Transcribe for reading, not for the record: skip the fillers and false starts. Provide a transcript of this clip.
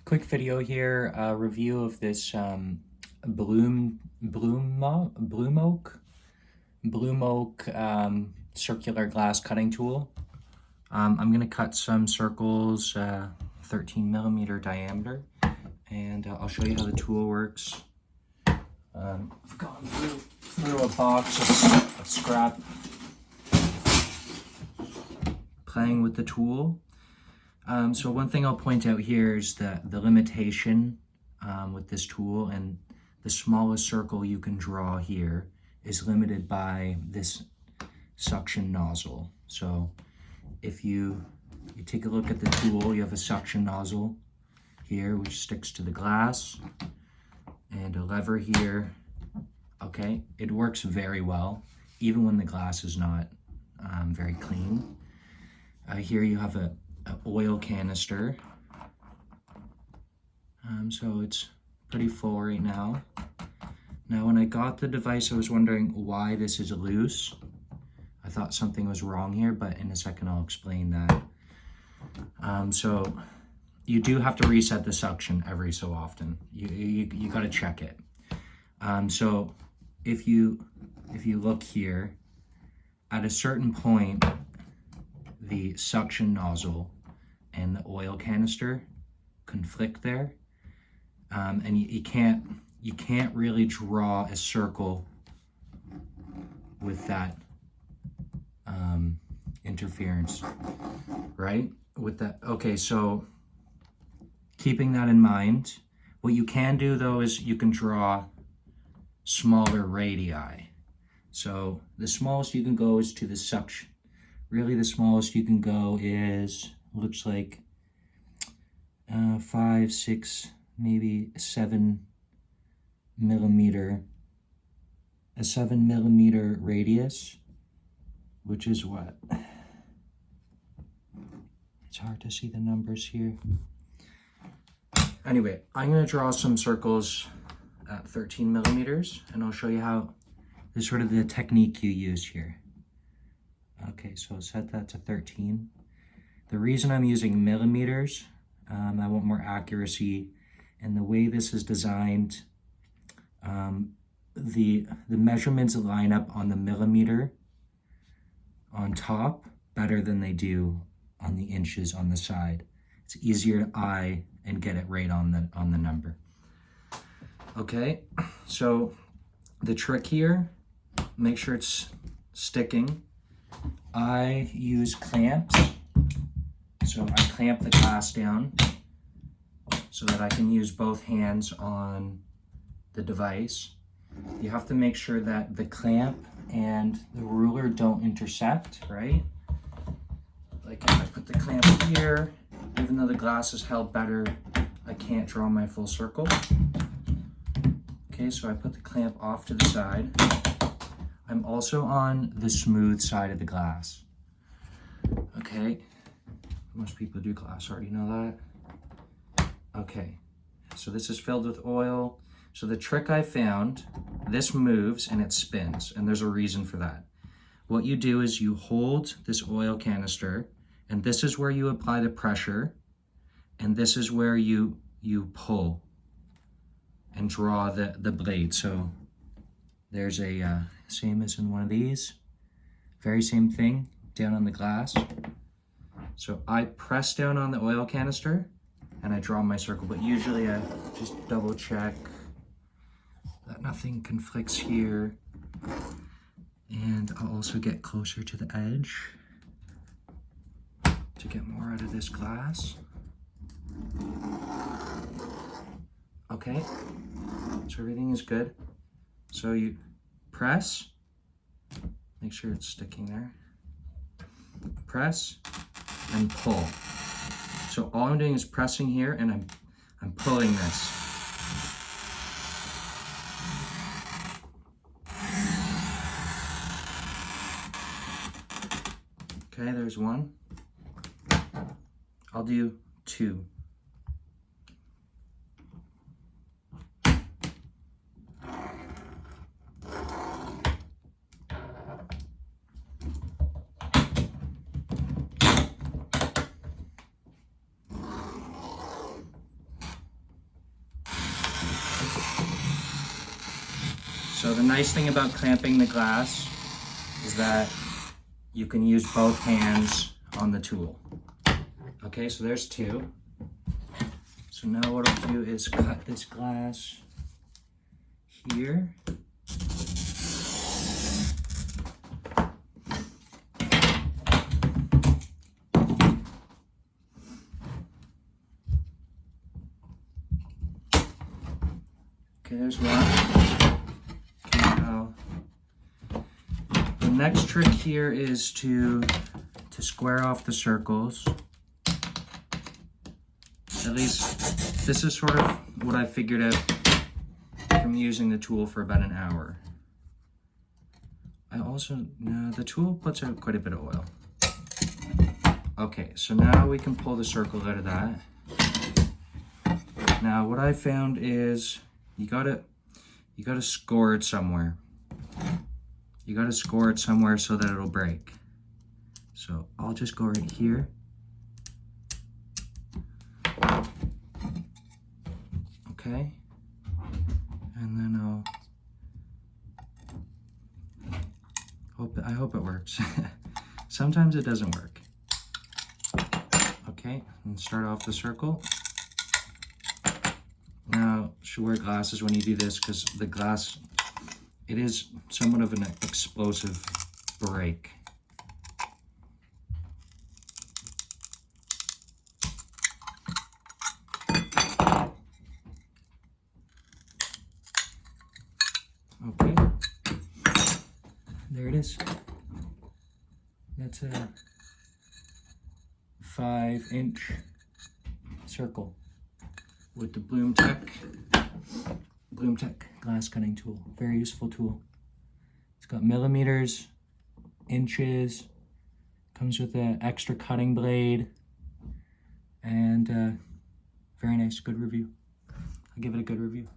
Quick video here, review of this Bloomoak circular glass cutting tool. I'm gonna cut some circles, 13 millimeter diameter, and I'll show you how the tool works. I've gone through a box of scrap, playing with the tool. So one thing I'll point out here is the limitation with this tool, and the smallest circle you can draw here is limited by this suction nozzle. So if you take a look at the tool, you have a suction nozzle here which sticks to the glass, and a lever here. Okay, it works very well even when the glass is not very clean. Here you have an oil canister, so it's pretty full right now. Now when I got the device, I was wondering why this is loose. I thought something was wrong here, but in a second I'll explain that. So you do have to reset the suction every so often. You got to check it. So if you look here, at a certain point, the suction nozzle and the oil canister conflict there, and you can't really draw a circle with that interference, right? With that, okay, so keeping that in mind, what you can do though is you can draw smaller radii. So the smallest you can go is to the suction. Really, the smallest you can go is, looks like 5, 6, maybe 7 millimeter, a 7 millimeter radius, which is what? It's hard to see the numbers here. Anyway, I'm going to draw some circles at 13 millimeters, and I'll show you how this is sort of the technique you use here. Okay, so set that to 13. The reason I'm using millimeters, I want more accuracy, and the way this is designed, the measurements line up on the millimeter on top better than they do on the inches on the side. It's easier to eye and get it right on the number. Okay, so the trick here, make sure it's sticking. I use clamps, so I clamp the glass down so that I can use both hands on the device. You have to make sure that the clamp and the ruler don't intersect, right? Like if I put the clamp here, even though the glass is held better, I can't draw my full circle. Okay, so I put the clamp off to the side. I'm also on the smooth side of the glass. Okay, most people do glass, already know that. Okay, so this is filled with oil. So the trick I found, this moves and it spins, and there's a reason for that. What you do is you hold this oil canister, and this is where you apply the pressure, and this is where you pull and draw the blade. So there's a same as in one of these, very same thing down on the glass. So I press down on the oil canister and I draw my circle, but usually I just double check that nothing conflicts here, and I'll also get closer to the edge to get more out of this glass. Okay, so everything is good. So you press, make sure it's sticking there, press and pull. So all I'm doing is pressing here, and I'm pulling this. Okay, there's one. I'll do 2. So the nice thing about clamping the glass is that you can use both hands on the tool. Okay, so there's two. So now what I'll do is cut this glass here. Okay, there's one. Now, the next trick here is to square off the circles. At least this is sort of what I figured out from using the tool for about an hour. The tool puts out quite a bit of oil. Okay, so now we can pull the circle out of that. Now what I found is you gotta score it somewhere. You gotta score it somewhere so that it'll break. So I'll just go right here. Okay. And then I hope it works. Sometimes it doesn't work. Okay, and start off the circle. Now, should wear glasses when you do this because the glass, it is somewhat of an explosive break. Okay, there it is. That's a 5-inch circle with the Bloomoak glass cutting tool. Very useful tool. It's got millimeters, inches, comes with an extra cutting blade, and very nice, good review. I'll give it a good review.